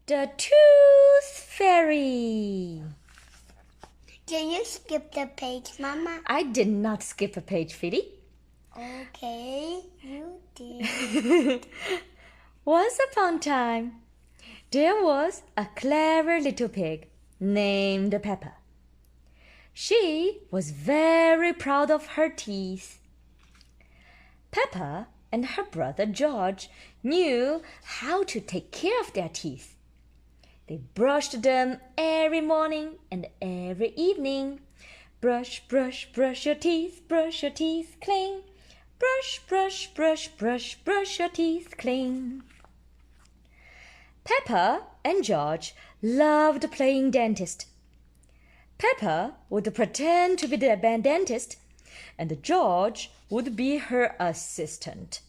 The Tooth Fairy. Can you skip the page, Mama? I did not skip a page, Philly. Okay, you did. Once upon a time, there was a clever little pig named Peppa. She was very proud of her teeth. Peppa and her brother George knew how to take care of their teeth. They brushed them every morning and every evening. Brush, brush, brush your teeth clean. Brush, brush, brush, brush, brush your teeth clean. Peppa and George loved playing dentist. Peppa would pretend to be the dentist, and George would be her assistant.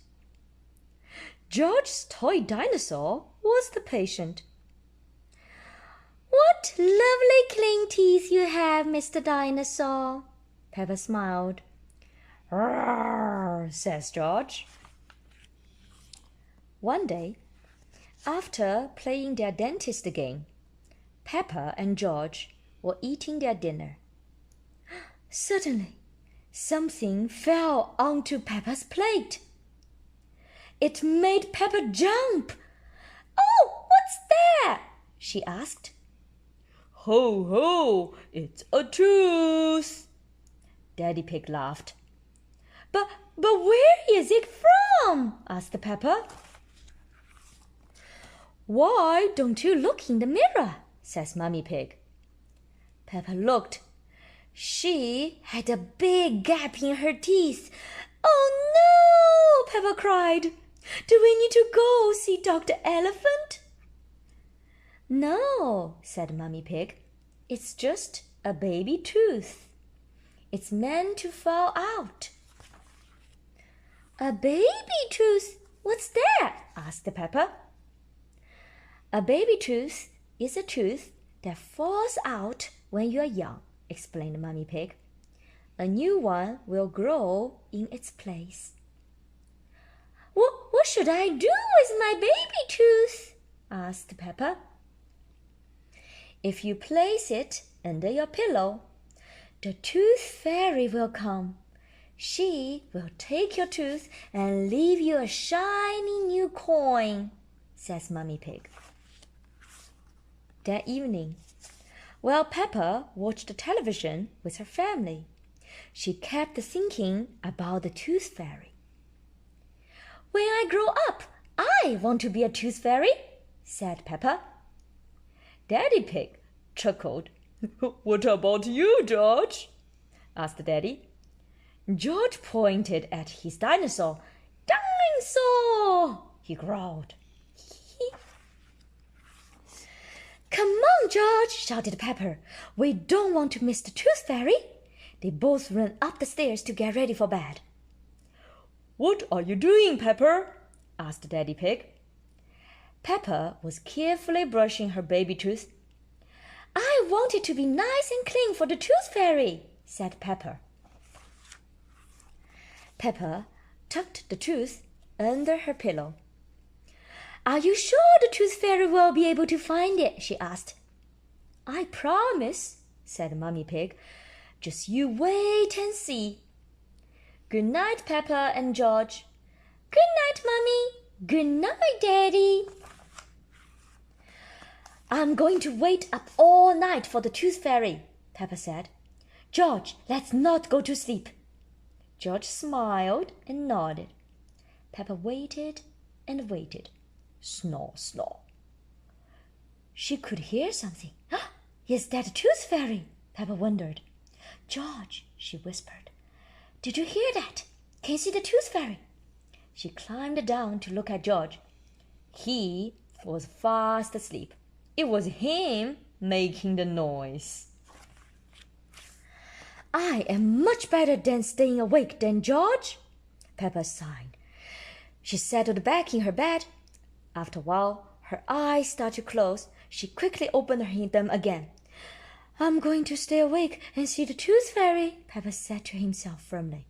George's toy dinosaur was the patient. "What lovely clean teeth you have, Mr. Dinosaur," Peppa smiled. "Roar," says George. One day, after playing their dentist game, Peppa and George were eating their dinner. Suddenly, something fell onto Peppa's plate. It made Peppa jump. "Oh, what's that?" she asked. "Ho, ho, it's a tooth," Daddy Pig laughed. But where is it from?" asked Peppa. "Why don't you look in the mirror?" says Mummy Pig. Peppa looked. She had a big gap in her teeth. "Oh no!" Peppa cried. "Do we need to go see Dr. Elephant?" "No," said Mummy Pig. "It's just a baby tooth. It's meant to fall out." "A baby tooth? What's that?" asked Peppa. "A baby tooth is a tooth that falls out when you're young," explained Mummy Pig. "A new one will grow in its place." What should I do with my baby tooth?" asked Peppa. "If you place it under your pillow, the Tooth Fairy will come. She will take your tooth and leave you a shiny new coin," says Mummy Pig. That evening, while Peppa watched television with her family, she kept thinking about the Tooth Fairy. "When I grow up, I want to be a Tooth Fairy," said Peppa. Daddy Pig chuckled. "What about you, George?" asked Daddy. George pointed at his dinosaur. "Dinosaur!" he growled. "Come on, George!" shouted Peppa. "We don't want to miss the Tooth Fairy." They both ran up the stairs to get ready for bed. "What are you doing, Peppa?" asked Daddy Pig. Peppa was carefully brushing her baby tooth. "I want it to be nice and clean for the Tooth Fairy," said Peppa. Peppa tucked the tooth under her pillow. "Are you sure the Tooth Fairy will be able to find it?" she asked. "I promise," said Mummy Pig. "Just you wait and see." "Good night, Peppa and George." "Good night, Mummy." "Good night, Daddy." "I'm going to wait up all night for the Tooth Fairy," Peppa said. "George, let's not go to sleep." George smiled and nodded. Peppa waited and waited. Snore, snore. She could hear something. "Is that a Tooth Fairy?" Peppa wondered. "George," she whispered, "did you hear that? Can you see the Tooth Fairy?" She climbed down to look at George. He was fast asleep. It was him making the noise. "I am much better than staying awake than George," Peppa sighed. She settled back in her bed. After a while, her eyes started to close. She quickly opened them again. "I'm going to stay awake and see the Tooth Fairy," Peppa said to himself firmly.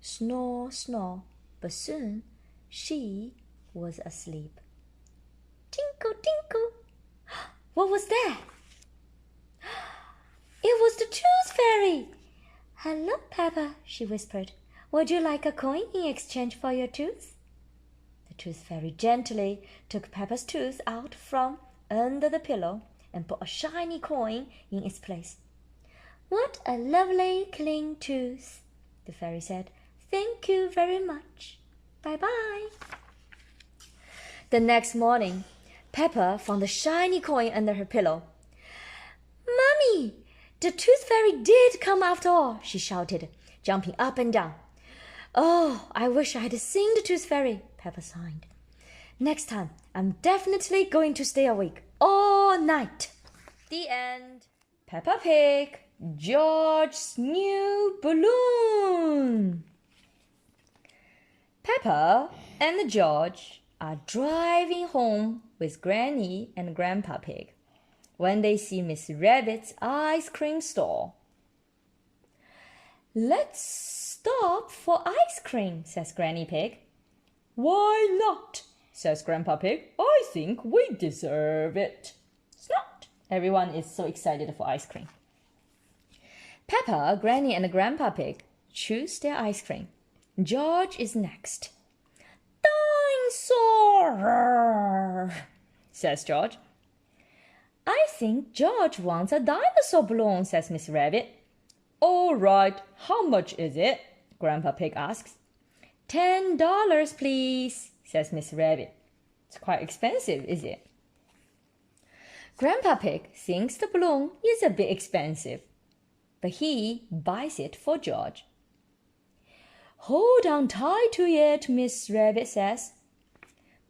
Snore, snore, but soon she was asleep. Tinkle, tinkle, What was that? It was the Tooth Fairy. Hello, Peppa, she whispered. Would you like a coin in exchange for your tooth? The Tooth Fairy gently took Peppa's tooth out from under the pillow and put a shiny coin in its place. What a lovely clean tooth, the fairy said. Thank you very much. Bye-bye. The next morning, Peppa found the shiny coin under her pillow. Mummy, the Tooth Fairy did come after all, she shouted, jumping up and down. Oh, I wish I had seen the Tooth Fairy, Peppa sighed. Next time, I'm definitely going to stay awake all night. The end. Peppa Pig, George's new balloon. Peppa and George are driving home with Granny and Grandpa Pig when they see Miss Rabbit's ice cream stall. Let's stop for ice cream, says Granny Pig. Why not? Says Grandpa Pig. I think we deserve it. Snot! Everyone is so excited for ice cream. Peppa, Granny, and Grandpa Pig choose their ice cream. George is next. Dinosaur, says George. I think George wants a dinosaur balloon, says Miss Rabbit. All right, how much is it? Grandpa Pig asks. $10, please, says Miss Rabbit. It's quite expensive, is it? Grandpa Pig thinks the balloon is a bit expensive, but he buys it for George. Hold on tight to it, Miss Rabbit says.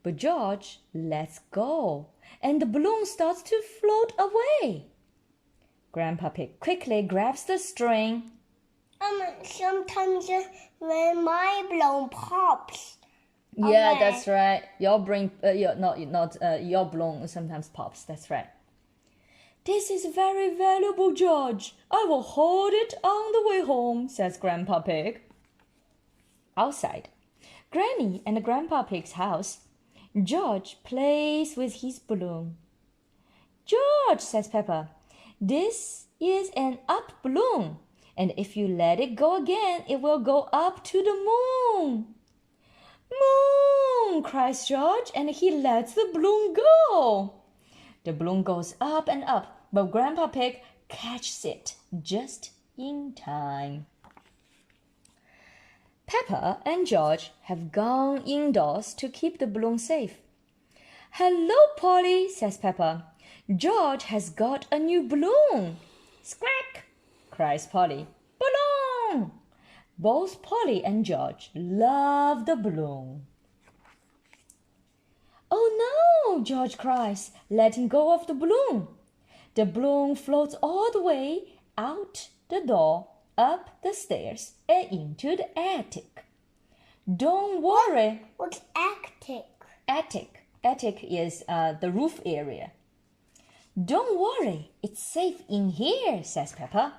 But George lets go, and the balloon starts to float away. Grandpa Pig quickly grabs the string. Sometimes when my balloon pops. Yeah, Okay. that's right. Your balloon sometimes pops. That's right. This is very valuable, George. I will hold it on the way home, says Grandpa Pig. Outside, Granny and Grandpa Pig's house, George plays with his balloon. George, says Peppa, this is an up balloon, and if you let it go again, it will go up to the moon. Moon, cries George, and he lets the balloon go. The balloon goes up and up, but Grandpa Pig catches it just in time. Peppa and George have gone indoors to keep the balloon safe. Hello, Polly, says Peppa. George has got a new balloon. Squawk, cries Polly. Balloon! Both Polly and George love the balloon. Oh no, George cries, letting go of the balloon. The balloon floats all the way out the door, up the stairs, and into the attic. Don't worry. What's attic? Attic is the roof area. Don't worry, it's safe in here, says Peppa.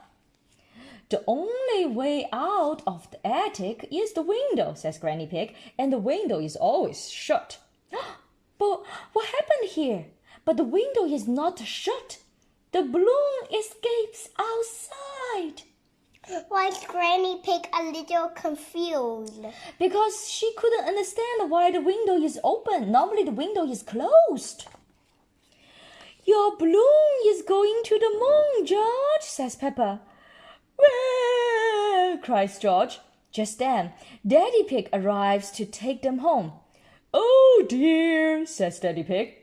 The only way out of the attic is the window, says Granny Pig, and the window is always shut. But what happened here? But the window is not shut. The balloon escapes outside. Why is Granny Pig a little confused? Because she couldn't understand why the window is open. Normally the window is closed. Your balloon is going to the moon, George, says Peppa. Well, cries George. Just then, Daddy Pig arrives to take them home. Oh dear, says Daddy Pig.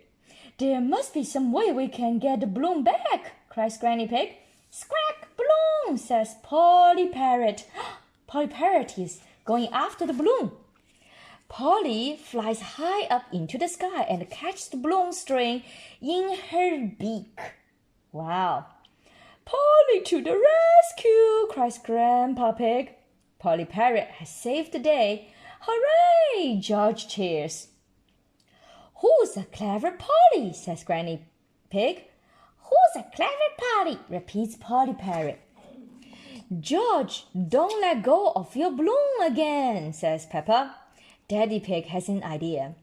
There must be some way we can get the balloon back, cries Granny Pig. Squawk, balloon, says Polly Parrot. Polly Parrot is going after the balloon. Polly flies high up into the sky and catches the balloon string in her beak. Wow. Polly to the rescue, cries Grandpa Pig. Polly Parrot has saved the day. Hooray! George cheers. Who's a clever Polly? Says Granny Pig. Who's a clever Polly? Repeats Polly Parrot. George, don't let go of your balloon again, says Peppa. Daddy Pig has an idea.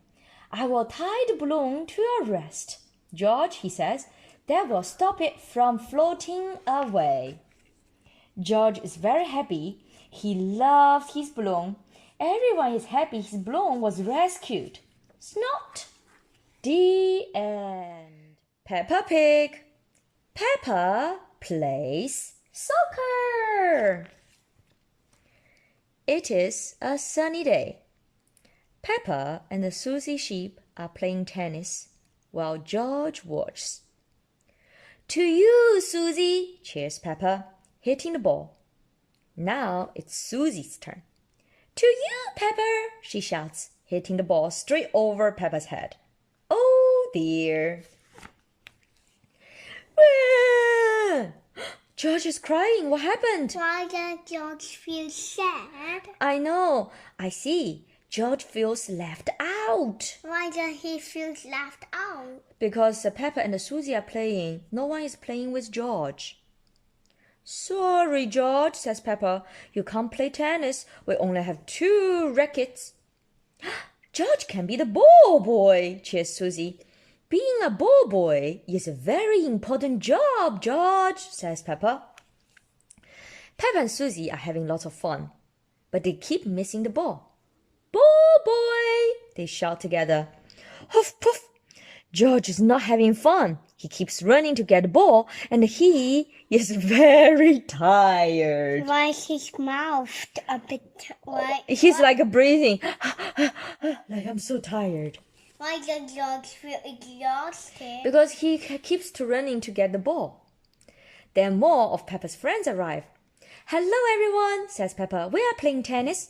I will tie the balloon to your wrist. George, he says, that will stop it from floating away. George is very happy. He loves his balloon. Everyone is happy his balloon was rescued. Snot. The end. Peppa Pig. Peppa plays soccer. It is a sunny day. Peppa and the Susie sheep are playing tennis while George watches. To you, Susie, cheers Peppa, hitting the ball. Now it's Susie's turn. To you, Peppa, she shouts, hitting the ball straight over Peppa's head. Oh dear. George is crying. What happened? Why does George feel sad? I know. I see. George feels left out. Why does he feel left out? Because Peppa and Susie are playing. No one is playing with George. Sorry, George, says Peppa. You can't play tennis. We only have 2 rackets. George can be the ball boy, cheers Susie. Being a ball boy is a very important job, George, says Peppa. Peppa and Susie are having lots of fun, but they keep missing the ball. Ball boy, they shout together. Huff, puff. George is not having fun. He keeps running to get the ball, and he is very tired. Why is his mouth a bit white? He's like breathing. Like, I'm so tired. Why does George feel exhausted? Because he keeps running to get the ball. Then more of Peppa's friends arrive. Hello, everyone, says Peppa. We are playing tennis.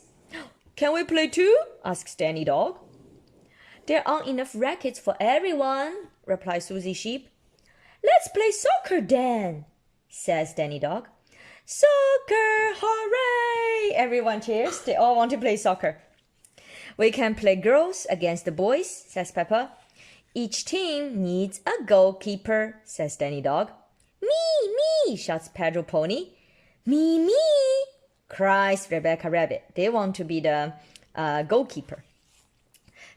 Can we play too? asks Danny Dog. There aren't enough rackets for everyone, replies Susie Sheep. Let's play soccer then, says Danny Dog. Soccer, hooray! Everyone cheers. They all want to play soccer. We can play girls against the boys, says Peppa. Each team needs a goalkeeper, says Danny Dog. Me, shouts Pedro Pony. Me, cries Rebecca Rabbit. They want to be the goalkeeper.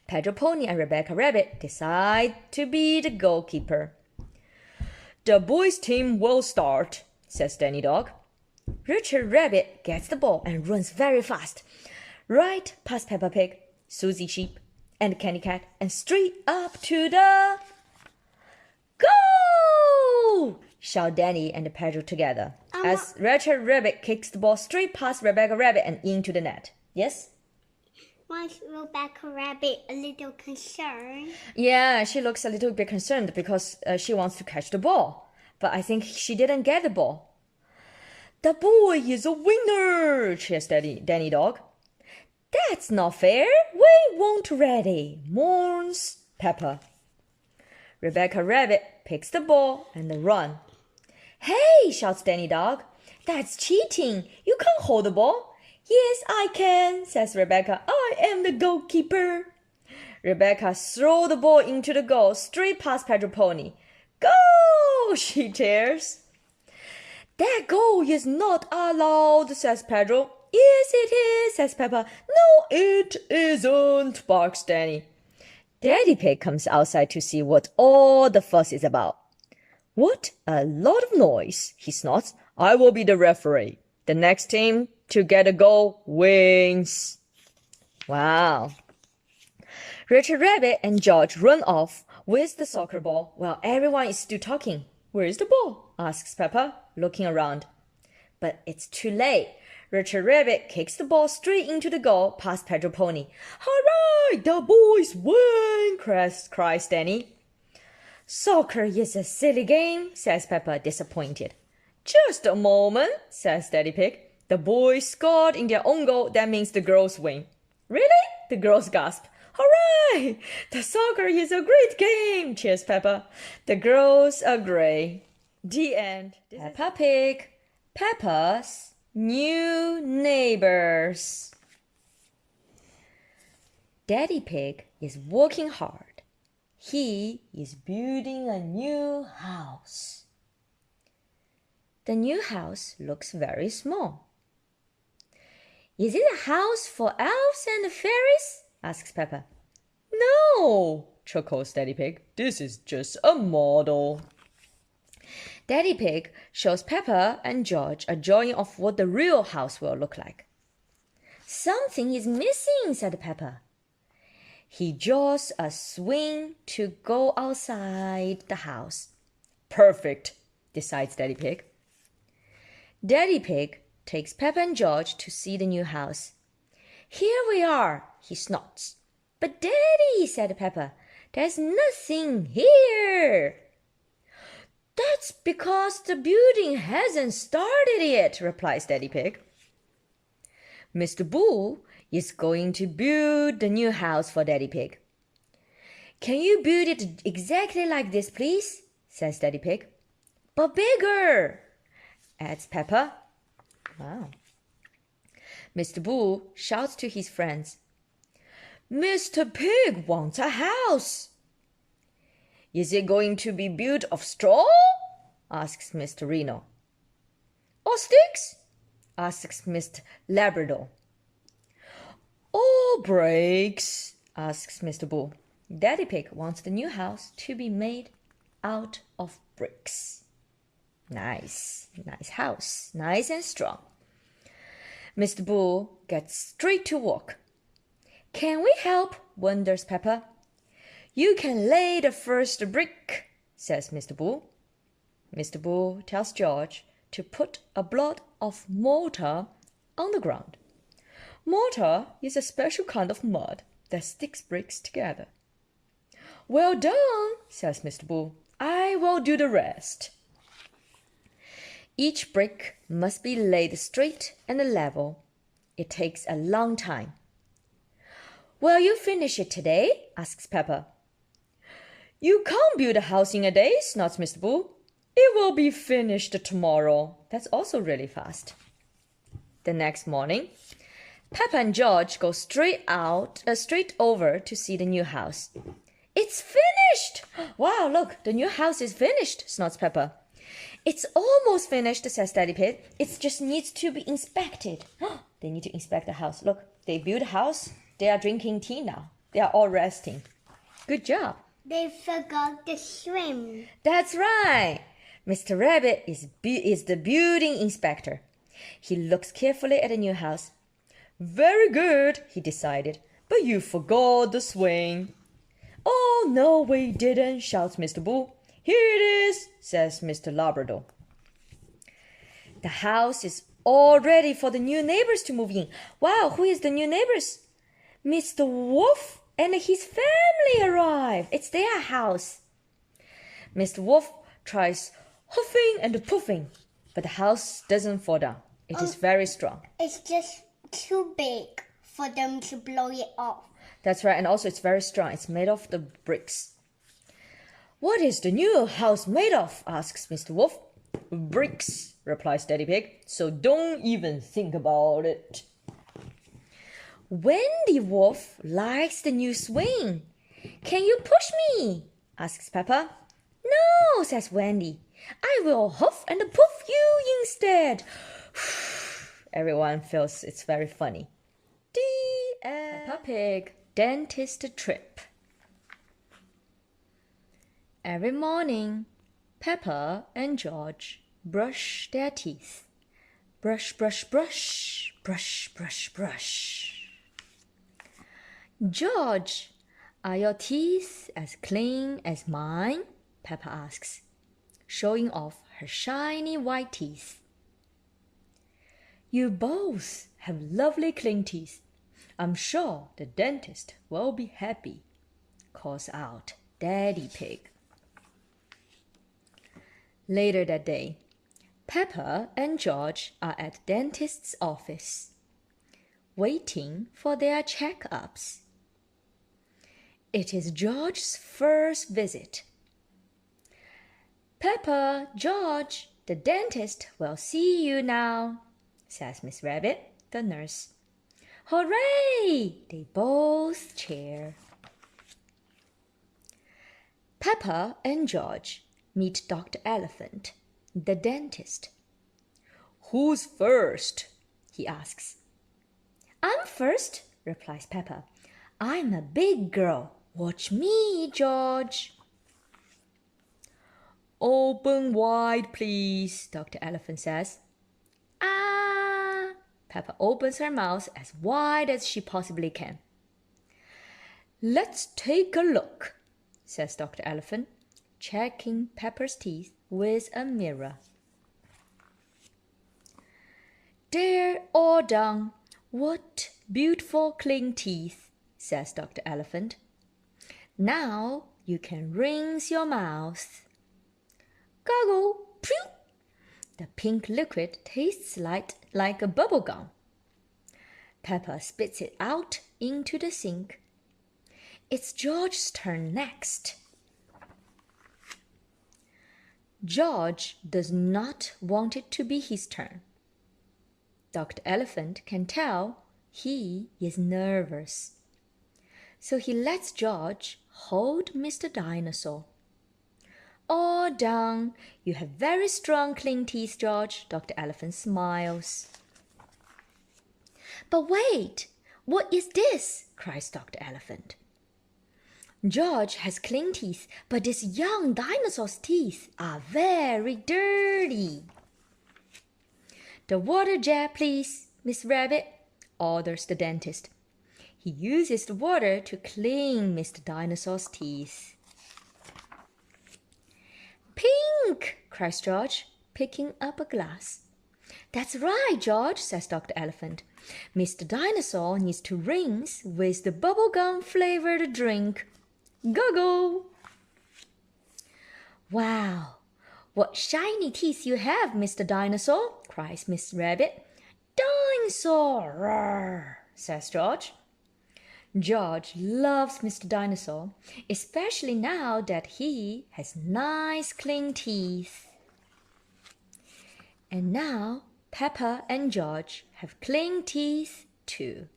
Pedro Pony and Rebecca Rabbit decide to be the goalkeeper. The boys' team will start, says Danny Dog. Richard Rabbit gets the ball and runs very fast. Right past Peppa Pig, Susie Sheep, and Candy Cat, and straight up to the goal! Shout Danny and Pedro together as Richard Rabbit kicks the ball straight past Rebecca Rabbit and into the net. Yes? Why is Rebecca Rabbit a little concerned? Yeah, she looks a little bit concerned because she wants to catch the ball. But I think she didn't get the ball. The boy is a winner, cheers Danny Dog. That's not fair. We won't ready, mourns Peppa. Rebecca Rabbit picks the ball and run. Hey, shouts Danny Dog. That's cheating. You can't hold the ball. Yes, I can, says Rebecca. I am the goalkeeper. Rebecca throws the ball into the goal straight past Pedro Pony. Go! She cheers. That goal is not allowed, says Pedro. Yes, it is, says Peppa. No, it isn't, barks Danny. Daddy Pig comes outside to see what all the fuss is about. What a lot of noise, he snorts. I will be the referee. The next team to get a goal wins. Wow. Richard Rabbit and George run off with the soccer ball while everyone is still talking. Where is the ball? Asks Peppa, looking around. But it's too late. Richard Rabbit kicks the ball straight into the goal past Pedro Pony. Hooray! The boys win! cries Danny. Soccer is a silly game, says Peppa, disappointed. Just a moment, says Daddy Pig. The boys scored in their own goal. That means the girls win. Really? The girls gasp. Hooray! The soccer is a great game, cheers Peppa. The girls agree. The end. Peppa Pig. Peppa's New Neighbors. Daddy Pig is working hard. He is building a new house. The new house looks very small. Is it a house for elves and fairies? Asks Peppa. No, chuckles Daddy Pig. This is just a model. Daddy Pig shows Peppa and George a drawing of what the real house will look like. Something is missing, said Peppa. He draws a swing to go outside the house. Perfect, decides Daddy Pig. Daddy Pig takes Peppa and George to see the new house. Here we are, he snorts. But Daddy, said Peppa, there's nothing here. That's because the building hasn't started yet, replies Daddy Pig. Mr. Bull is going to build the new house for Daddy Pig. Can you build it exactly like this, please? Says Daddy Pig. But bigger, adds Peppa. Wow. Mr. Bull shouts to his friends. Mr. Pig wants a house. Is it going to be built of straw? Asks Mr. Reno. Or sticks? Asks Mr. Labrador. Or bricks? Asks Mr. Bull. Daddy Pig wants the new house to be made out of bricks. Nice house, nice and strong. Mr. Bull gets straight to work. Can we help? Wonders Peppa. You can lay the first brick, says Mr. Bull. Mr. Bull tells George to put a block of mortar on the ground. Mortar is a special kind of mud that sticks bricks together. Well done, says Mr. Bull. I will do the rest. Each brick must be laid straight and level. It takes a long time. Will you finish it today? Asks Peppa. You can't build a house in a day, snorts Mr. Bull. It will be finished tomorrow. That's also really fast. The next morning, Peppa and George go straight over to see the new house. It's finished! Wow, look, the new house is finished, snorts Peppa. It's almost finished, says Daddy Pig. It just needs to be inspected. They need to inspect the house. Look, they built a house. They are drinking tea now. They are all resting. Good job. They forgot to swim. That's right. Mr. Rabbit is the building inspector. He looks carefully at the new house. Very good, he decided. But you forgot the swing. Oh, no, we didn't, shouts Mr. Bull. Here it is, says Mr. Labrador. The house is all ready for the new neighbors to move in. Wow, who is the new neighbors? Mr. Wolf and his family arrive. It's their house. Mr. Wolf tries huffing and puffing, but the house doesn't fall down. It is very strong. It's just too big for them to blow it off. That's right, and also it's very strong. It's made of the bricks. What is the new house made of? Asks Mr. Wolf. Bricks, replies Daddy Pig, so don't even think about it. Wendy Wolf likes the new swing. Can you push me? Asks Peppa. No, says Wendy. I will huff and puff you instead. Everyone feels it's very funny. Peppa Pig dentist trip. Every morning, Peppa and George brush their teeth. Brush, brush, brush, brush, brush, brush. George, are your teeth as clean as mine? Peppa asks, showing off her shiny white teeth. You both have lovely clean teeth. I'm sure the dentist will be happy, calls out Daddy Pig. Later that day, Peppa and George are at the dentist's office, waiting for their checkups. It is George's first visit. Peppa, George, the dentist will see you now, says Miss Rabbit, the nurse. Hooray! They both cheer. Peppa and George meet Dr. Elephant, the dentist. Who's first? He asks. I'm first, replies Peppa. I'm a big girl. Watch me, George. Open wide, please, Dr. Elephant says. Ah! Peppa opens her mouth as wide as she possibly can. Let's take a look, says Dr. Elephant, checking Peppa's teeth with a mirror. They're all done. What beautiful clean teeth, says Dr. Elephant. Now you can rinse your mouth. Goggle, pew! The pink liquid tastes like a bubble gum. Peppa spits it out into the sink. It's George's turn next. George does not want it to be his turn. Dr. Elephant can tell he is nervous. So he lets George hold Mr. Dinosaur. All done. You have very strong, clean teeth, George. Dr. Elephant smiles. But wait, what is this? Cries Dr. Elephant. George has clean teeth, but this young dinosaur's teeth are very dirty. The water jet, please, Miss Rabbit, orders the dentist. He uses the water to clean Mr. Dinosaur's teeth. Pink, cries George, picking up a glass. That's right, George, says Dr. Elephant. Mr. Dinosaur needs to rinse with the bubblegum-flavored drink. Go! Wow, what shiny teeth you have, Mr. Dinosaur, cries Miss Rabbit. Dinosaur, roar, says George. George loves Mr. Dinosaur, especially now that he has nice clean teeth. And now Peppa and George have clean teeth too.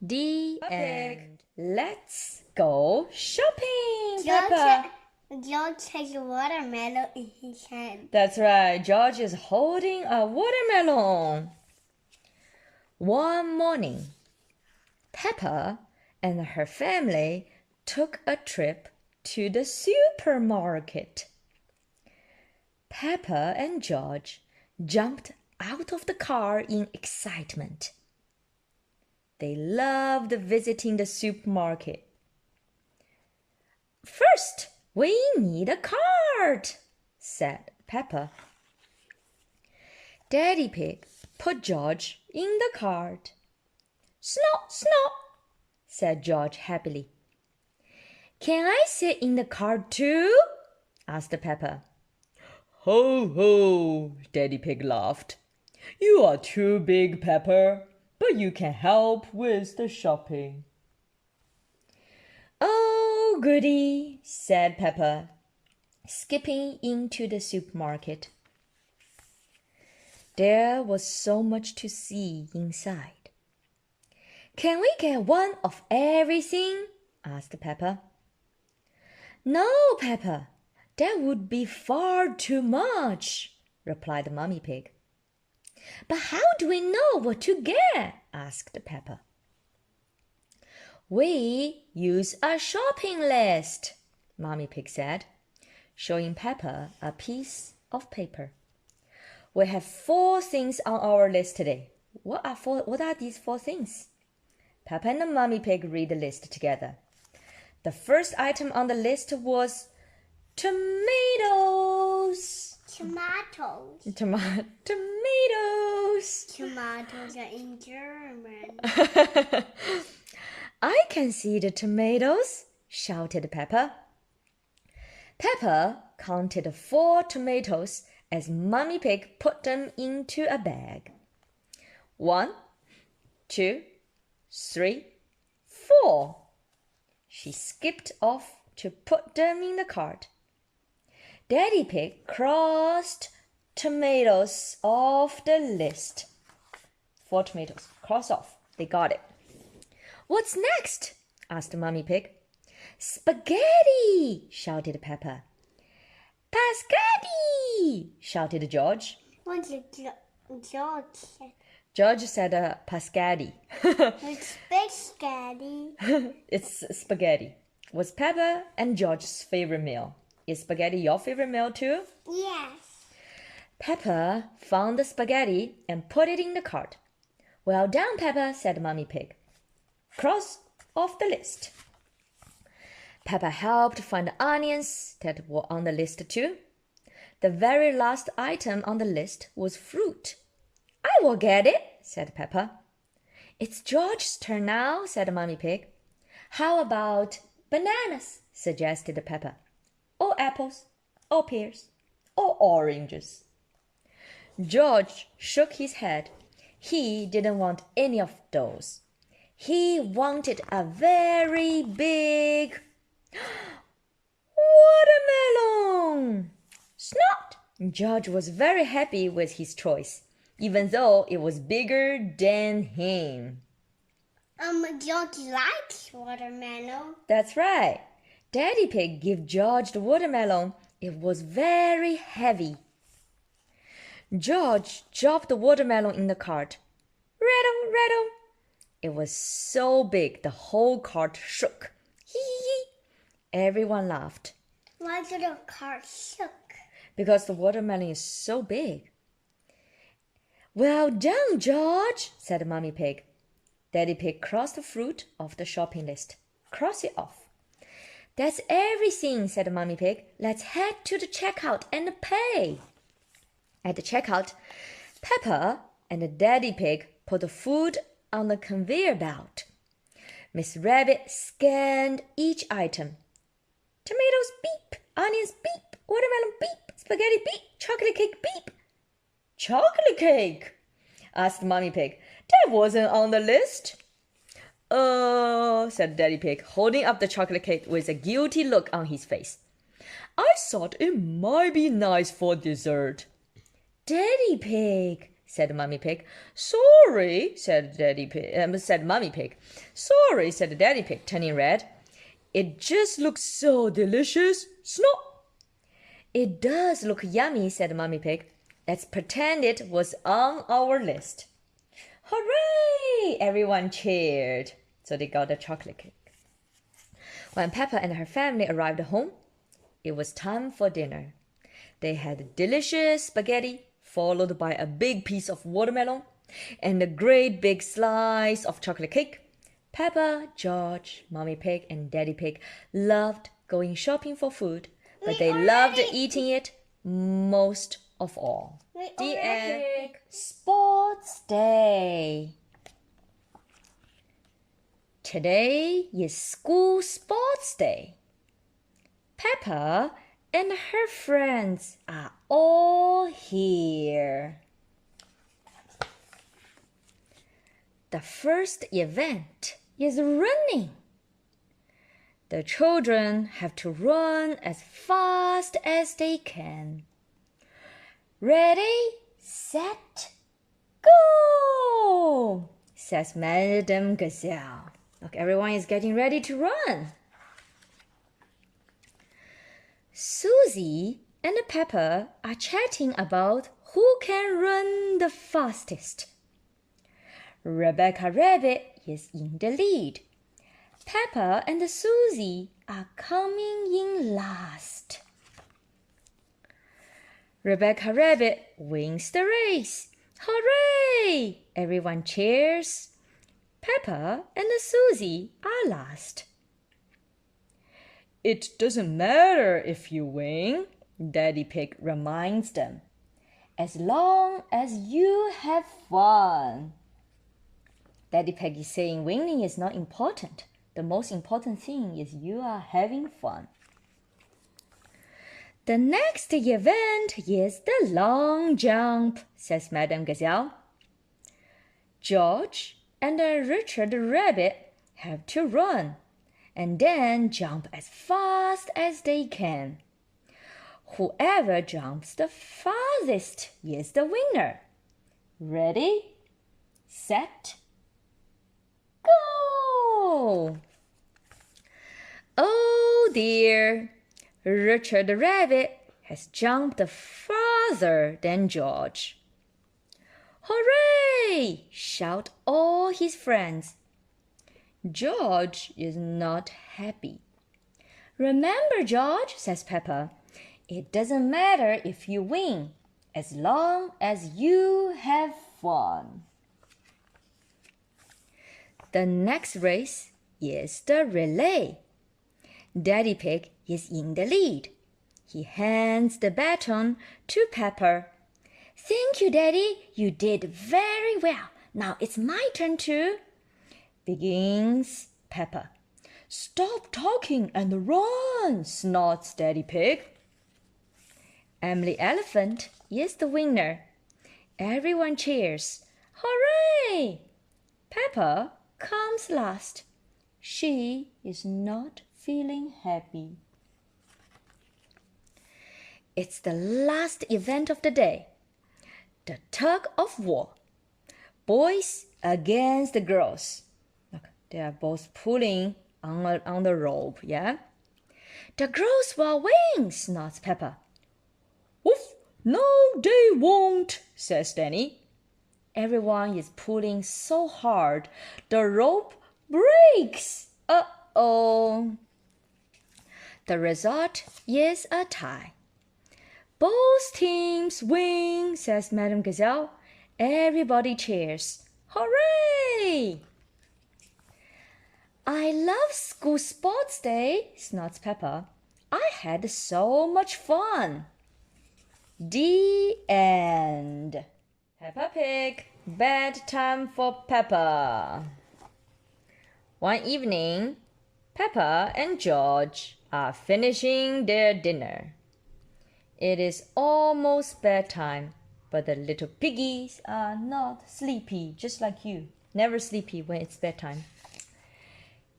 The end. Let's go shopping, Peppa. George has a watermelon in his hand. That's right. George is holding a watermelon. One morning, Peppa and her family took a trip to the supermarket. Peppa and George jumped out of the car in excitement. They loved visiting the supermarket. First, we need a cart, said Peppa. Daddy Pig put George in the cart. Snot, snot, said George happily. Can I sit in the cart too? Asked Peppa. Ho, ho, Daddy Pig laughed. You are too big, Peppa, but you can help with the shopping. Oh, goody, said Peppa, skipping into the supermarket. There was so much to see inside. Can we get one of everything? Asked Peppa. No, Peppa, that would be far too much, replied Mummy Pig. But how do we know what to get? Asked Peppa. We use a shopping list, Mummy Pig said, showing Peppa a piece of paper. We have 4 things on our list today. What are these 4 things? Peppa and the Mummy Pig read the list together. The first item on the list was tomatoes. Tomatoes. Tomatoes. Tomatoes are in German. I can see the tomatoes, shouted Peppa. Peppa counted 4 tomatoes as Mummy Pig put them into a bag. 1, 2, 3, 4. She skipped off to put them in the cart. Daddy Pig crossed tomatoes off the list. 4 tomatoes. Cross off. They got it. What's next? Asked Mummy Pig. Spaghetti! Shouted Peppa. Pascati! Shouted George. What's George said? George said pascati. It's spaghetti. It's spaghetti. Was Peppa and George's favorite meal. Is spaghetti your favorite meal too? Yes. Peppa found the spaghetti and put it in the cart. Well done, Peppa, said Mummy Pig. Cross off the list. Peppa helped find the onions that were on the list too. The very last item on the list was fruit. I will get it, said Peppa. It's George's turn now, said Mummy Pig. How about bananas, suggested Peppa. Or apples, or pears, or oranges. George shook his head. He didn't want any of those. He wanted a very big watermelon. Snot! George was very happy with his choice, even though it was bigger than him. George likes watermelon. That's right. Daddy Pig gave George the watermelon. It was very heavy. George dropped the watermelon in the cart. Rattle, rattle. It was so big the whole cart shook. Hee hee hee. Everyone laughed. Why did the cart shook? Because the watermelon is so big. Well done, George, said Mummy Pig. Daddy Pig crossed the fruit off the shopping list. Cross it off. That's everything, said Mummy Pig. Let's head to the checkout and pay. At the checkout, Peppa and Daddy Pig put the food on the conveyor belt. Miss Rabbit scanned each item. Tomatoes, beep. Onions, beep. Watermelon, beep. Spaghetti, beep. Chocolate cake, beep. Chocolate cake? Asked Mummy Pig. That wasn't on the list. Said Daddy Pig, holding up the chocolate cake with a guilty look on his face. I thought it might be nice for dessert. Daddy Pig, said Mummy Pig. Sorry, said Mummy Pig. Sorry, said Daddy Pig, turning red. It just looks so delicious. Snot. It does look yummy, said Mummy Pig. Let's pretend it was on our list. Hooray! Everyone cheered. So they got the chocolate cake. When Peppa and her family arrived home, it was time for dinner. They had delicious spaghetti, followed by a big piece of watermelon and a great big slice of chocolate cake. Peppa, George, Mummy Pig, and Daddy Pig loved going shopping for food, but they loved eating it most of all. The end. Sports Day. Today is school sports day. Peppa and her friends are all here. The first event is running. The children have to run as fast as they can. Ready, set, go, says Madame Gazelle. Look, everyone is getting ready to run. Susie and Peppa are chatting about who can run the fastest. Rebecca Rabbit is in the lead. Peppa and Susie are coming in last. Rebecca Rabbit wins the race. Hooray! Everyone cheers. Peppa and Susie are last. It doesn't matter if you win, Daddy Pig reminds them, as long as you have fun. Daddy Pig is saying winning is not important. The most important thing is you are having fun. The next event is the long jump, says Madame Gazelle. George and Richard Rabbit have to run and then jump as fast as they can. Whoever jumps the farthest is the winner. Ready, set, go! Oh dear! Richard Rabbit has jumped farther than George. Hooray! Shout all his friends. George is not happy. Remember, George, says Peppa, It doesn't matter if you win, as long as you have fun. The next race is the relay. Daddy Pig is in the lead. He hands the baton to Peppa. Thank you, Daddy. You did very well. Now it's my turn to... begins Peppa. Stop talking and run, snorts Daddy Pig. Emily Elephant is the winner. Everyone cheers. Hooray! Peppa comes last. She is not feeling happy. It's the last event of the day. The tug of war. Boys against the girls. Look, they are both pulling on the rope, yeah? The girls will win, snorts Peppa. Oof, no, they won't, says Danny. Everyone is pulling so hard, the rope breaks. Uh-oh. The result is a tie. Both teams win, says Madame Gazelle. Everybody cheers. Hooray! I love school sports day, snorts Peppa. I had so much fun. The end. Peppa Pig, bedtime for Peppa. One evening, Peppa and George are finishing their dinner. It is almost bedtime, but the little piggies are not sleepy, just like you. Never sleepy when it's bedtime.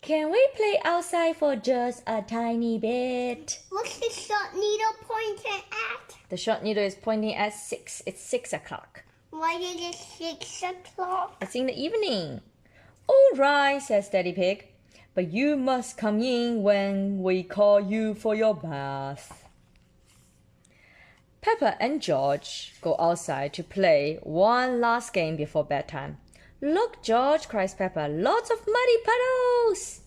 Can we play outside for just a tiny bit? What's the short needle pointing at? The short needle is pointing at 6. It's 6 o'clock. Why is it 6 o'clock? It's in the evening. All right, says Daddy Pig, but you must come in when we call you for your bath. Peppa and George go outside to play one last game before bedtime. Look, George, cries Peppa, lots of muddy puddles.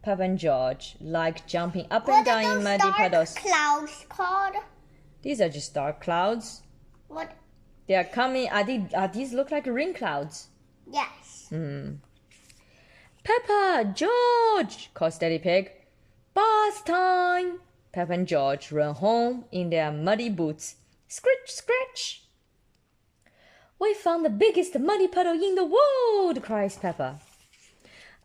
Peppa and George like jumping up and down in muddy puddles. What are those dark clouds called? These are just dark clouds. What? They are coming. Are these look like rain clouds? Yes. Peppa, George, calls Daddy Pig. Bath time. Peppa and George run home in their muddy boots. Scratch, scratch. We found the biggest muddy puddle in the world, cries Peppa.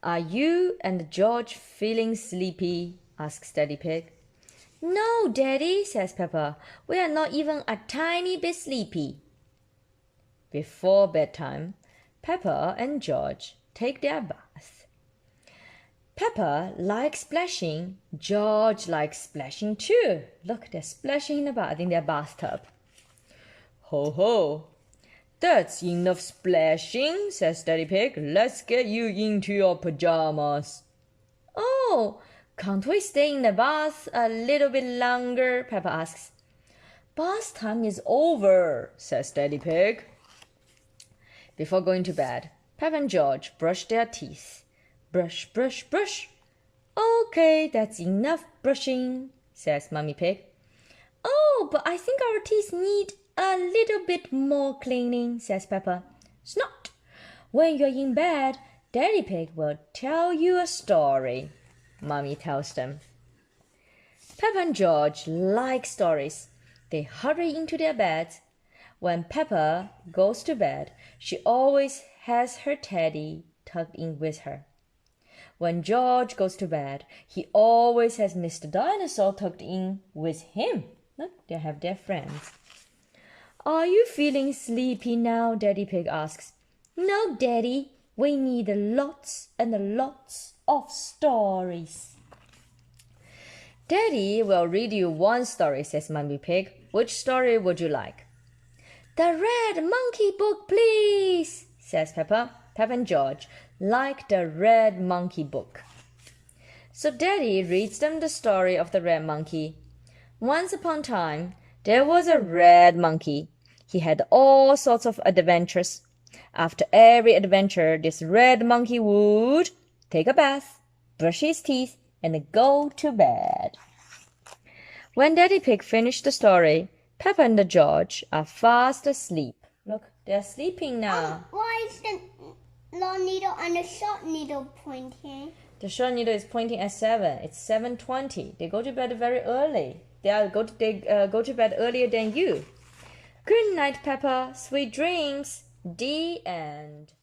Are you and George feeling sleepy? Asks Daddy Pig. No, Daddy, says Peppa. We are not even a tiny bit sleepy. Before bedtime, Peppa and George take their bath. Peppa likes splashing. George likes splashing too. Look, they're splashing in their bathtub. Ho ho! That's enough splashing, says Daddy Pig. Let's get you into your pajamas. Oh, can't we stay in the bath a little bit longer? Peppa asks. Bath time is over, says Daddy Pig. Before going to bed, Peppa and George brush their teeth. Brush, brush, brush. Okay, that's enough brushing, says Mummy Pig. Oh, but I think our teeth need a little bit more cleaning, says Peppa. Snot! When you're in bed, Daddy Pig will tell you a story, Mummy tells them. Peppa and George like stories. They hurry into their beds. When Peppa goes to bed, she always has her teddy tucked in with her. When George goes to bed, he always has Mr. Dinosaur tucked in with him. Look, they have their friends. Are you feeling sleepy now? Daddy Pig asks. No, Daddy. We need lots and lots of stories. Daddy will read you one story, says Mummy Pig. Which story would you like? The Red Monkey Book, please, says Peppa. Peppa and George like the Red Monkey Book. So Daddy reads them the story of the red monkey. Once upon a time, there was a red monkey. He had all sorts of adventures. After every adventure, this red monkey would take a bath, brush his teeth, and go to bed. When Daddy Pig finished the story, Peppa and George are fast asleep. Look, they're sleeping now. Why is the long needle and the short needle pointing? The short needle is pointing at 7. It's 7:20. They go to bed very early. They go to bed earlier than you. Good night, Peppa. Sweet dreams. The end.